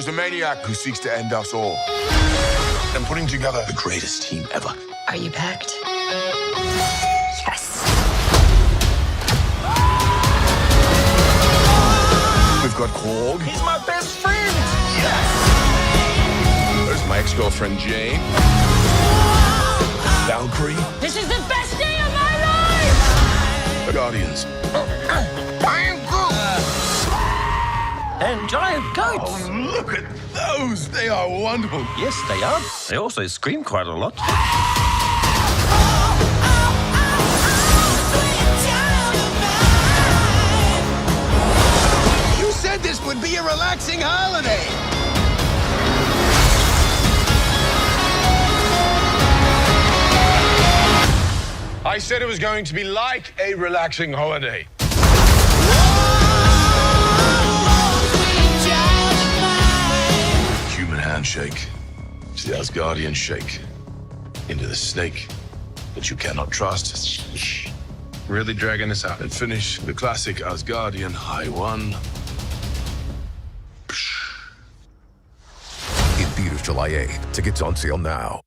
There's a maniac who seeks to end us all. I'm putting together the greatest team ever. Are you packed? Yes. We've got Korg. He's my best friend! Yes! There's my ex-girlfriend, Jane. Valkyrie. This is the best day of my life! The Guardians. And giant goats! Oh, look at those! They are wonderful. Yes, they are. They also scream quite a lot. You said this would be a relaxing holiday. I said it was going to be like a relaxing holiday. Human handshake to the Asgardian shake into the snake that you cannot trust. Really dragging this out and finish the classic Asgardian high one. In theaters July 8th. Tickets on sale now.